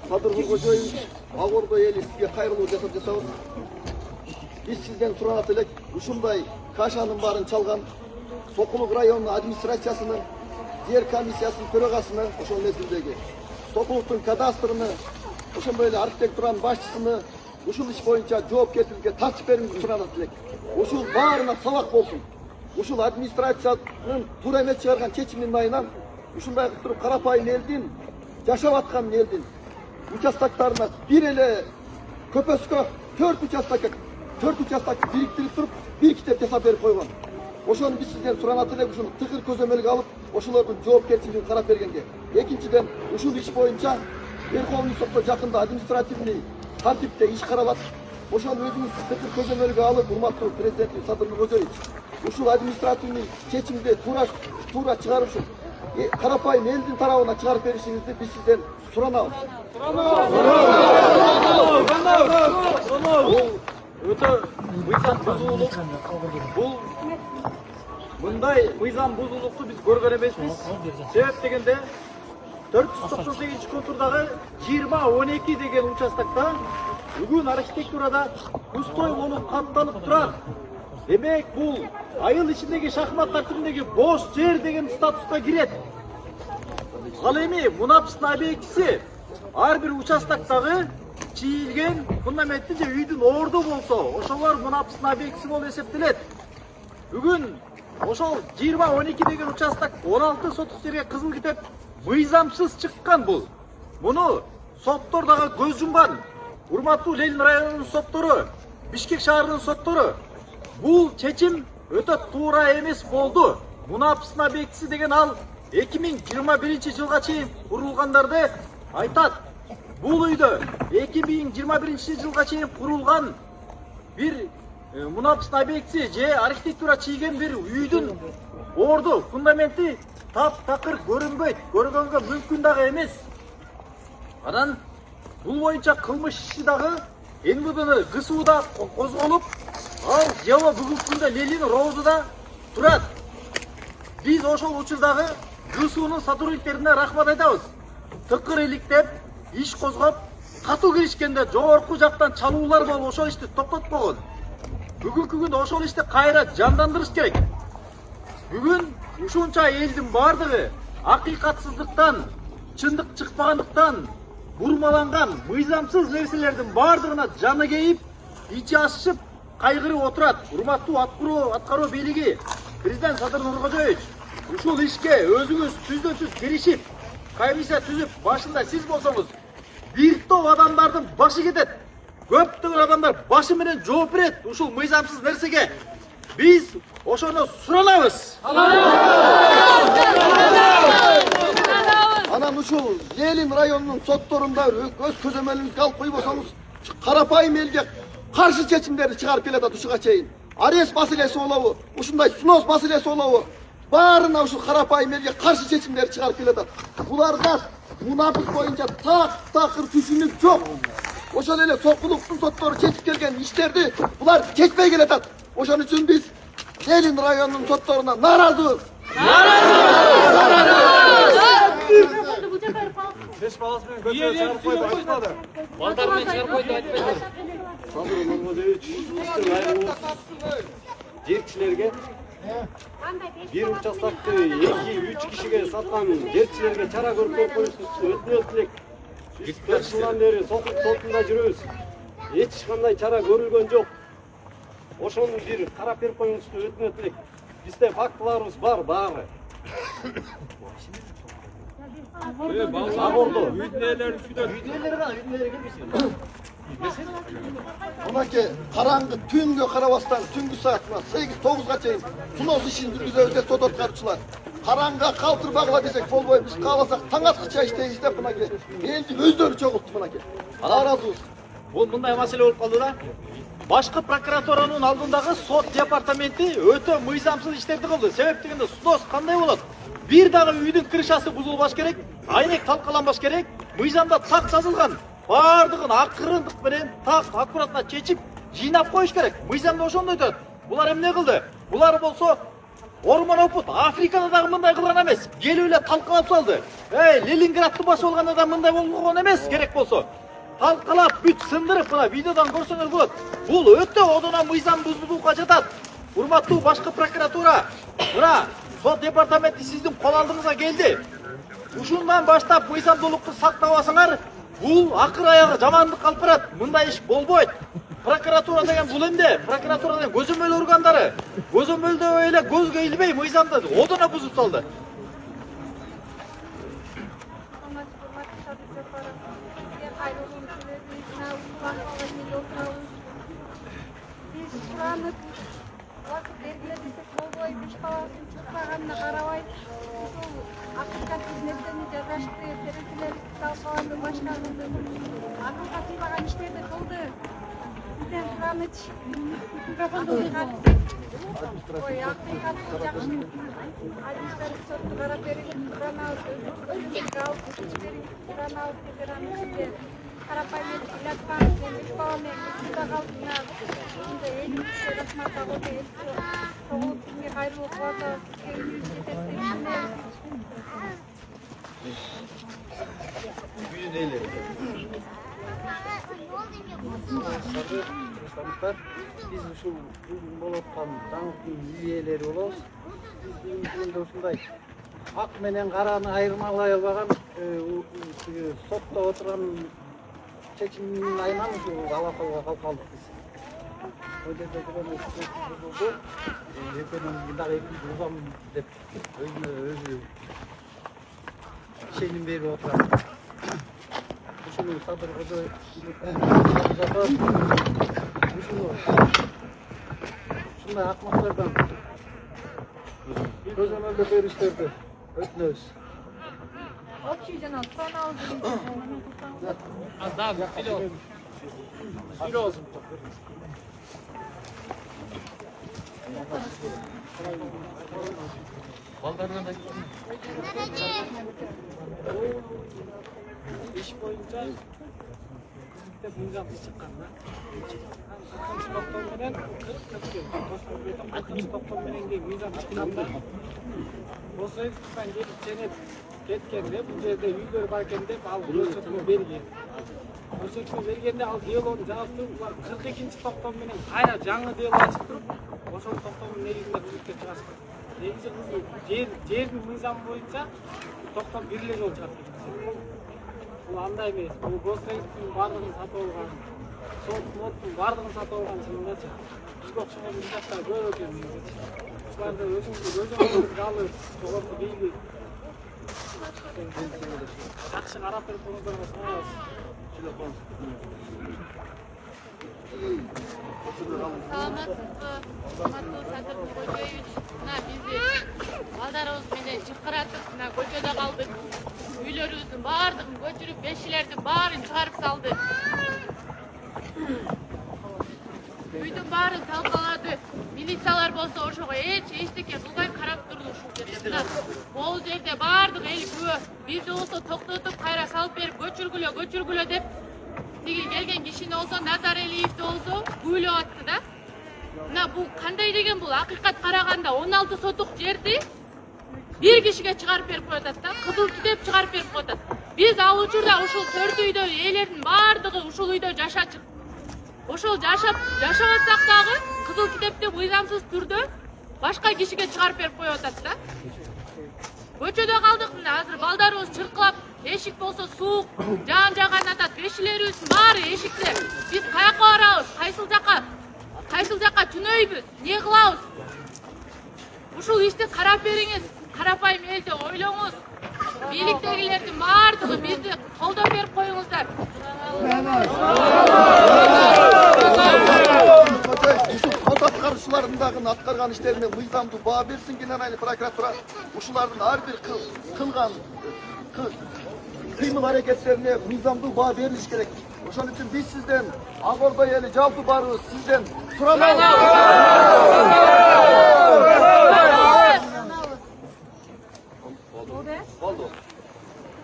Садыр Нуркожоевич, Ак-Ордо эли сизге кайрылуу жасап жатабыз. Биз сизден суранат элек, ушундай кашанын баарын чалган Сокулук районунун администрациясынын, жер комиссиясынын төрагасыны, ошол мезгилдеги Сокулуктун кадастрыны, ошондой эле архитектуранын башчысыны ушул иш боюнча жоопкерчиликке тартып берүүнүздү суранат элек. Ушул баарына сабак болсун. Ушул администрациянын туура эмес чыгарган чечиминин айынан ушундай кылып туруп карапайым элдин, жашап аткан элдин участоктарына бир эле көпөскө 4 участок бириктирип туруп бир китеп жасап берип койгон. Ошону биз сизден суранат элек, ушуну тыгыр көзөмөлгө алып, ошолордун жоопкерчилигин карап бергенге. Экинчиден, ушул иш боюнча Верховный сотто жакында административный тартипте иш каралат. Ошону өзүңүз тыгыр көзөмөлгө алып, урматтуу президентибиз Садыр Нуркожоевич, ушул административный чечимди туура чыгарып ушул карапайым элдин тарабына чыгарып беришиңизди биз сизден суранабыз. Өтө мыйзам бузуулук. Бул мындай мыйзам бузуулукту биз көргөн эмеспиз. Себеп дегенде 498-контурдагы 20-12 деген участокто бүгүн архитектурада устой болуп катталып турат. Демек бул айыл ичиндеги шахмат тартибиндеги бош жер деген статуска кирет. Ал эми мунапстын объектиси ар бир участоктогу чийилген фундаментти же үйдүн орду болсо, ошолор мунапстын объектиси болуп эсептелет. Бүгүн ошол 20-12 деген участок 16 сотук жерге кызыл китеп мыйзамсыз чыккан бул. Муну соттор дагы көз жумган. Урматтуу Ленин районунун соттору, Бишкек шаарынын соттору бул чечим өтө туура эмес болду. Мунапстын объектиси деген ал 2021-жылга чейин курулгандарды айтат. Бул үйдө 2021-жылга чейин курулган бир мунапстын объектиси же архитектура чийген бир үйдүн орду, фундаменти таптакыр көрүнбөйт, көргөнгө мүмкүн дагы эмес. Анан бул боюнча кылмыш иши дагы НМВДны ГСУда козголуп, ал дело бүгүнкү күндө Ленин роудуда турат. Биз ошол учурдагы ГСУнун сотрудниктерине рахмат айтабыз. Тыкыр иликтеп, иш козгоп, катуу киришкенде жогорку жактан чалуулар болуп ошол ишти токтотпогон. Бүгүнкү күндө ошол ишти кайра жандандырыш керек. Бүгүн ушунча элдин бардыгы акыйкатсыздыктан, чындык чыкпагандыктан бурмаланган мыйзамсыз нерселердин бардыгына жаны кейип, ичи ашышып, кайгырып отурат. Урматтуу аткаруу бийлиги, президент Садыр Нуркожоевич, ушул ишке өзүңүз түздөн-түз киришип, комиссия түзүп, башында сиз болсоңуз, бир топ адамдардын башы кетет. Көптөгөн адамдар башы менен жооп берет ушул мыйзамсыз нерсеге. Биз ошону суранабыз. Анан ушул Ленин районунун сотторунда өз көзөмөлүңүзгө алып койбосоңуз, карапайым элге каршы чечимдерди чыгарып келатат ушуга чейин. Арест маселеси болобу, ушундай снос маселеси болобу, баарына ушул карапайым элге каршы чечимдерди чыгарып келатат. Буларда мунапыс боюнча такыр түшүнүк жок. Ошол эле Сокулуктун соттору чечип келген иштерди булар чечпей келатат. Ошон үчүн биз Ленин районунун сотторуна нааразыбыз. Беш баласы менен көчөгө чыгарып койду, айтпады. Балдар менен чыгарып койду, айтпайды. Садыр Нуркожоевич, биздин айылыбыз жерчилерге бир участокты 2-3 кишиге саткан жерчилерге чара көрсөтүп коюшуңузду өтүнөт элек. Биз 5 жылдан бери Сокулук сотунда жүрөбүз. Эч кандай чара көрүлгөн жок. Ошону бир карап берип коюңузду өтүнөт элек. Бизде фактыларыбыз бар дагы. Ак-Ордо. Үйдүнөлөр келбейсиң. Мынакей караңгы түнгө карабастан түнгү саат 8-9га чейин сунос ишин жүргүзөбүз деп сот аткаруучулар. Караңгыга калтырбагыла десек болбойт. Биз кааласак таң аткыча иштейбиз деп мынакей элдин өздөрү чогултту мынакей. Нааразыбыз. Бул мындай маселе болуп калды да. Башкы прокуратуранын алдындагы сот департаменти өтө мыйзамсыз иштерди кылды. Себеп дегенде снос кандай болот? Бир дагы үйдүн крышасы бузулбаш керек, айнек талкаланбаш керек, мыйзамда так жазылган. Бардыгын акырындык менен так аккуратно чечип, жыйнап коюш керек. Мыйзамда ошондой өтөт. Булар эмне кылды? Булар болсо Орман опут Африкада дагы мындай кылган эмес. Келип эле талкалап салды. Ленинградты басып алганда да мындай болгон эмес керек болсо. Талкалап бүт сындырып мына видеодан көрсөңөр болот. Бул өтө одона мыйзам бузуулукка жатат. Урматтуу башкы прокуратура, мына сот департаменти сиздин кол алдыңызга келди. Ушундан баштап мыйзамдуулукту сактабасаңар, бул акыр аягы жамандыкка алып барат. Мындай иш болбойт. Прокуратура деген бул эмне? Прокуратура деген көзөмөл органдары. Көзөмөлдөп эле көзгө илбей мыйзамды одона бузуп салды. Уақыт белгіледік болбой беш баласын чуркаганына карабай ушул акыркат нерсени жазашты, терезелер талкаланды, башкарылды. Акылга сыйбаган иштерди кылды. Бизден сураныч. Ой, акыркат жакшы. Адистер сотту карап берген суранабыз, өзүбүздүн алып, суранабыз федералдын ичинде. Карапайым ыйлаткан, беш бала менен кызда калдына. Ушундай элүү киши рахмат агылды, соголуп сизге кайрылуу кылып атабыз, сизге үйүбүз жетектегенде. Үйүн ээлери. Биз ушул бүгүн болуп аткан жаңылыктын ээлери болобуз. Биз бүгүнкү ушундай ак менен караны айырмалай албаган сотто отурган чечимдин айынан ушул алакалга калып калдык биз. Ол жерде болгон бузулду. Экөөнүн дагы экинчи бузам деп өзүнө өзү ишеним берип отурат. Ушуну садыргыды ушундай акмактардан көзөмөлдө бериштерди өтүнөбүз. Общий жана суранабыз. Да, вперед. Вперед. Балдарынан да iş boyunca bizde mizan çıkan da. Akıncı toplam menen 40 akıncı toplam menen de mizan çıkan da. Bosoyevskiyden gelip senet ketkende bu yerde üyler varken de al Bosoyevskiy bergen. Bosoyevskiy bergende al diyaloğunu cevaptırıp 42. toplam menen kayra жаңы diyalog açıp turup ошол токтомдун негизинде бузукка чыгасыздар. Негизи жердин мыйзамы боюнча токтом бир эле жол чыгат. Бул андай эмес. Бул Боссоевскийдин бардыгын сатып алган, соттун бардыгын сатып алган чынындачы. Бизге окшогон мыйзамдар көп экен. Ушуларды өзүңүз алып, жогорку бийлик жакшы карап берип коюңуздарга суранабыз. Саламатсызбы, урматтуу Садыр Кожоевич. Мына бизди балдарыбыз менен чыкыратып, мына көчөдө калдык. Үйлөрүбүздүн баардыгын көчүрүп, бешилердин баарын чыгарып салды. Үйдүн баарын талкалады. Милициялар болсо ошого эчтеке кылбай карап турду ушул жерде. Мына бул жерде баардык эл күбө. Бизди болсо токтотуп, кайра салып берип, көчүргүлө деп тиги келген кишини болсо Назаралиевди болсо күйлөп атты да. Мына бул кандай деген бул акыйкат караганда 16 сотук жерди бир кишиге чыгарып берип коёт да, кызыл китеп чыгарып берип коёт. Биз ал учурда ушул 4 үйдө ээлердин баардыгы ушул үйдө жашачык. Ошол жашап атсак дагы кызыл китепти мыйзамсыз түрдө башка кишиге чыгарып берип коюп атат да. Көчөдө калдык, мына азыр балдарыбыз чыркылап, эшик болсо суук, жаган атат, бешилерибиздин баары эшикте. Биз каяка барабыз, кайсыл жака түнөйбүз, эмне кылабыз? Ушул ишти карап бериңиз, карапайым элди ойлоңуз. Бийликтегилердин баардыгы бизди колдоп берип коюңуздар. Сот аткаруучулардын аткарган иштерине мыйзамдуу баа берсин генеральный прокуратура. Ушулардын ар бир кылган кыймыл аракеттерине мыйзамдуу баа берилиш керек. Ошон үчүн биз сизден Ак Ордо эли жалпы барыбыз сизден суранабыз.